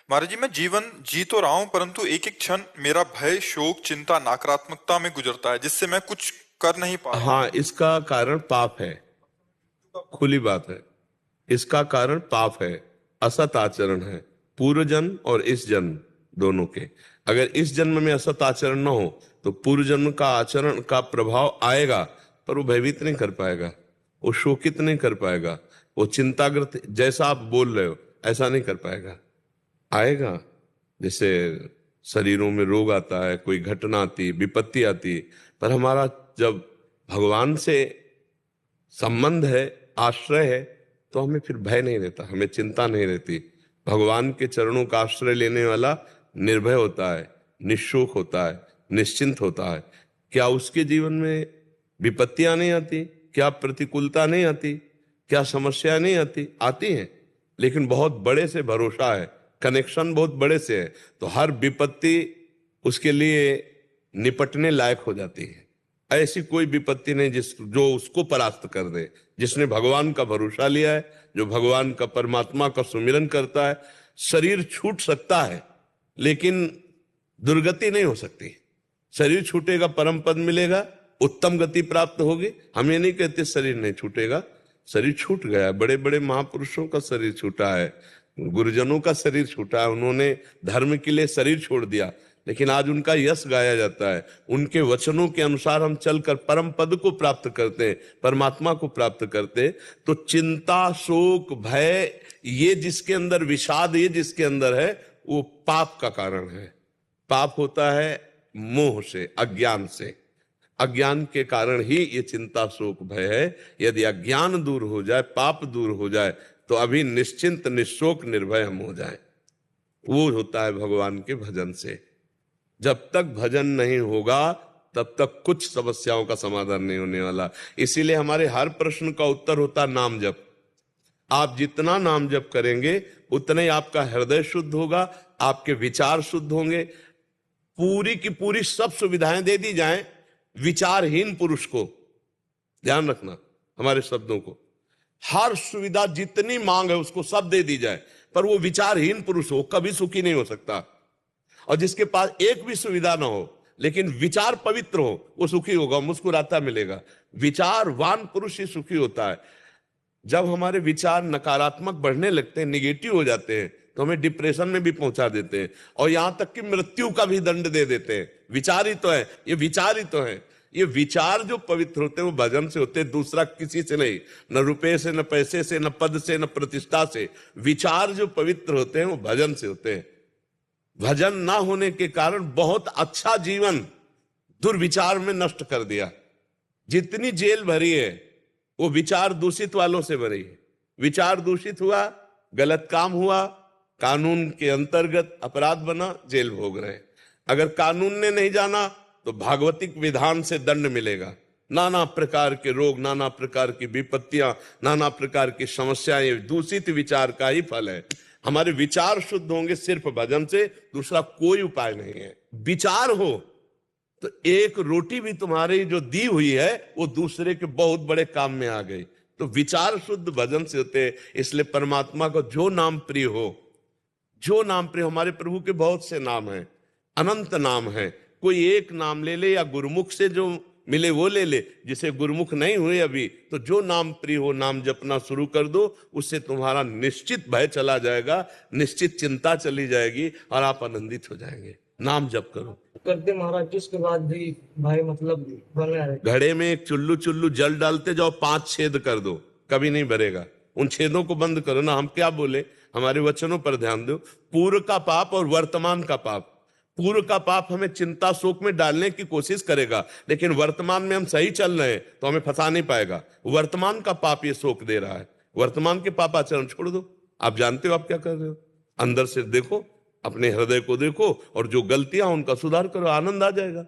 महाराज जी, मैं जीवन जी तो रहा हूं परंतु एक एक क्षण मेरा भय, शोक, चिंता, नकारात्मकता में गुजरता है जिससे मैं कुछ कर नहीं पा रहा हूँ। हाँ, इसका कारण पाप है। खुली बात है, इसका कारण पाप है, असत आचरण है। पूर्व जन्म और इस जन्म दोनों के। अगर इस जन्म में असत आचरण न हो तो पूर्व जन्म का आचरण का प्रभाव आएगा, पर वो भयभीत नहीं कर पाएगा, वो शोकित नहीं कर पाएगा, वो चिंताग्रस्त जैसा आप बोल रहे हो ऐसा नहीं कर पाएगा। आएगा, जैसे शरीरों में रोग आता है, कोई घटना आती, विपत्ति आती, पर हमारा जब भगवान से संबंध है, आश्रय है, तो हमें फिर भय नहीं रहता, हमें चिंता नहीं रहती। भगवान के चरणों का आश्रय लेने वाला निर्भय होता है, निशोक होता है, निश्चिंत होता है। क्या उसके जीवन में विपत्तियां नहीं आती? क्या प्रतिकूलता नहीं आती? क्या समस्या नहीं आती? आती हैं, लेकिन बहुत बड़े से भरोसा है, कनेक्शन बहुत बड़े से है, तो हर विपत्ति उसके लिए निपटने लायक हो जाती है। ऐसी कोई विपत्ति नहीं जो उसको परास्त कर दे। जिसने भगवान का भरोसा लिया है, जो भगवान का, परमात्मा का सुमिरन करता है, शरीर छूट सकता है लेकिन दुर्गति नहीं हो सकती। शरीर छूटेगा, परम पद मिलेगा, उत्तम गति प्राप्त होगी। हम ये नहीं कहते शरीर नहीं छूटेगा, शरीर छूट गया। बड़े बड़े महापुरुषों का शरीर छूटा है, गुरुजनों का शरीर छूटा है, उन्होंने धर्म के लिए शरीर छोड़ दिया, लेकिन आज उनका यश गाया जाता है। उनके वचनों के अनुसार हम चलकर परम पद को प्राप्त करते हैं, परमात्मा को प्राप्त करते हैं। तो चिंता, शोक, भय, ये जिसके अंदर, विषाद ये जिसके अंदर है, वो पाप का कारण है। पाप होता है मोह से, अज्ञान से। अज्ञान के कारण ही ये चिंता, शोक, भय है। यदि अज्ञान दूर हो जाए, पाप दूर हो जाए, तो अभी निश्चिंत, निशोक, निर्भय हम हो जाए। वो होता है भगवान के भजन से। जब तक भजन नहीं होगा तब तक कुछ समस्याओं का समाधान नहीं होने वाला। इसीलिए हमारे हर प्रश्न का उत्तर होता है नाम जप। आप जितना नाम जप करेंगे उतना ही आपका हृदय शुद्ध होगा, आपके विचार शुद्ध होंगे। पूरी की पूरी सब सुविधाएं दे दी जाएं विचारहीन पुरुष को, ध्यान रखना हमारे शब्दों को, हर सुविधा जितनी मांग है उसको सब दे दी जाए, पर वो विचारहीन पुरुष हो, कभी सुखी नहीं हो सकता। और जिसके पास एक भी सुविधा ना हो लेकिन विचार पवित्र हो, वो सुखी होगा, मुस्कुराता मिलेगा। विचारवान पुरुष ही सुखी होता है। जब हमारे विचार नकारात्मक बढ़ने लगते हैं, निगेटिव हो जाते हैं, तो हमें डिप्रेशन में भी पहुंचा देते हैं और यहां तक कि मृत्यु का भी दंड दे देते हैं। विचार ही तो है, ये विचार ही तो है। ये विचार जो पवित्र होते हैं वो भजन से होते हैं, दूसरा किसी से नहीं, न रुपए से, न पैसे से, न पद से, न प्रतिष्ठा से। विचार जो पवित्र होते हैं वो भजन से होते हैं। भजन ना होने के कारण बहुत अच्छा जीवन दुर्विचार में नष्ट कर दिया। जितनी जेल भरी है वो विचार दूषित वालों से भरी है। विचार दूषित हुआ, गलत काम हुआ, कानून के अंतर्गत अपराध बना, जेल भोग रहे। अगर कानून ने नहीं जाना तो भागवतिक विधान से दंड मिलेगा। नाना प्रकार के रोग, नाना प्रकार की विपत्तियां, नाना प्रकार की समस्याएं दूषित विचार का ही फल है। हमारे विचार शुद्ध होंगे सिर्फ भजन से, दूसरा कोई उपाय नहीं है। विचार हो तो एक रोटी भी तुम्हारी जो दी हुई है वो दूसरे के बहुत बड़े काम में आ गई। तो विचार शुद्ध भजन से होते हैं। इसलिए परमात्मा को जो नाम प्रिय हो, जो नाम प्रिय, हमारे प्रभु के बहुत से नाम हैं, अनंत नाम है। कोई एक नाम ले ले या गुरुमुख से जो मिले वो ले ले। जिसे गुरुमुख नहीं हुए अभी, तो जो नाम प्रिय हो नाम जपना शुरू कर दो, उससे तुम्हारा निश्चित भय चला जाएगा, निश्चित चिंता चली जाएगी और आप आनंदित हो जाएंगे। नाम जप करो। करते महाराज जी, उसके बाद भी भाई मतलब बने रहे। घड़े में एक चुल्लू चुल्लू जल डालते जाओ, 5 छेद कर दो, कभी नहीं भरेगा। उन छेदों को बंद करो ना। हम क्या बोले, हमारे वचनों पर ध्यान दो। पूर्व का पाप और वर्तमान का पाप। पूर्व का पाप हमें चिंता शोक में डालने की कोशिश करेगा, लेकिन वर्तमान में हम सही चल रहे हैं तो हमें फंसा नहीं पाएगा। वर्तमान का पाप ये शोक दे रहा है। वर्तमान के पाप आचरण छोड़ दो। आप जानते हो आप क्या कर रहे हो, अंदर से देखो, अपने हृदय को देखो और जो गलतियां उनका सुधार करो, आनंद आ जाएगा।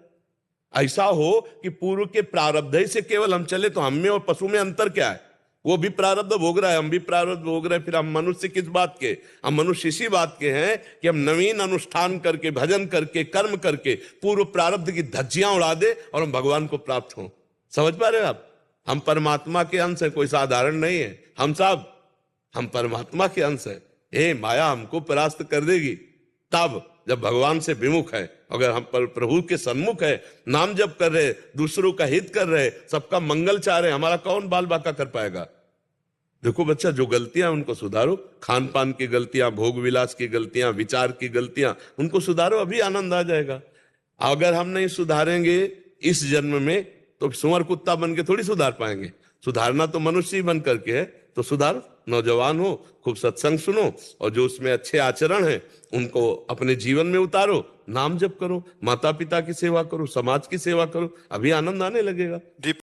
ऐसा हो कि पूर्व के प्रारब्ध ही से केवल हम चले तो हम में और पशु में अंतर क्या है? वो भी प्रारब्ध भोग रहा है, हम भी प्रारब्ध भोग रहे हैं, फिर हम मनुष्य किस बात के? हम मनुष्य इसी बात के हैं कि हम नवीन अनुष्ठान करके, भजन करके, कर्म करके पूर्व प्रारब्ध की धज्जियां उड़ा दे और हम भगवान को प्राप्त हों। समझ पा रहे हो आप? हम परमात्मा के अंश है, कोई साधारण नहीं है। हम सब हम परमात्मा के अंश है। हे माया हमको परास्त कर देगी, तब जब भगवान से विमुख है, अगर हम पर प्रभु के सन्मुख है, नाम जप कर रहे, दूसरों का हित कर रहे, सबका मंगल चाह रहे, हमारा कौन बाल बाका कर पाएगा। देखो बच्चा, जो गलतियां उनको सुधारो, खान पान की गलतियां, भोग विलास की गलतियां, विचार की गलतियां, उनको सुधारो, अभी आनंद आ जाएगा। अगर हम नहीं सुधारेंगे इस जन्म में तो सुअर कुत्ता बन के थोड़ी सुधार पाएंगे। सुधारना तो मनुष्य ही बन करके है, तो सुधारो, नौजवान हो, खूब सत्संग सुनो, और जो उसमें अच्छे आचरण है उनको अपने जीवन में उतारो, नाम जप करो, माता पिता की सेवा करो, समाज की सेवा करो, अभी आनंद आने लगेगा। जी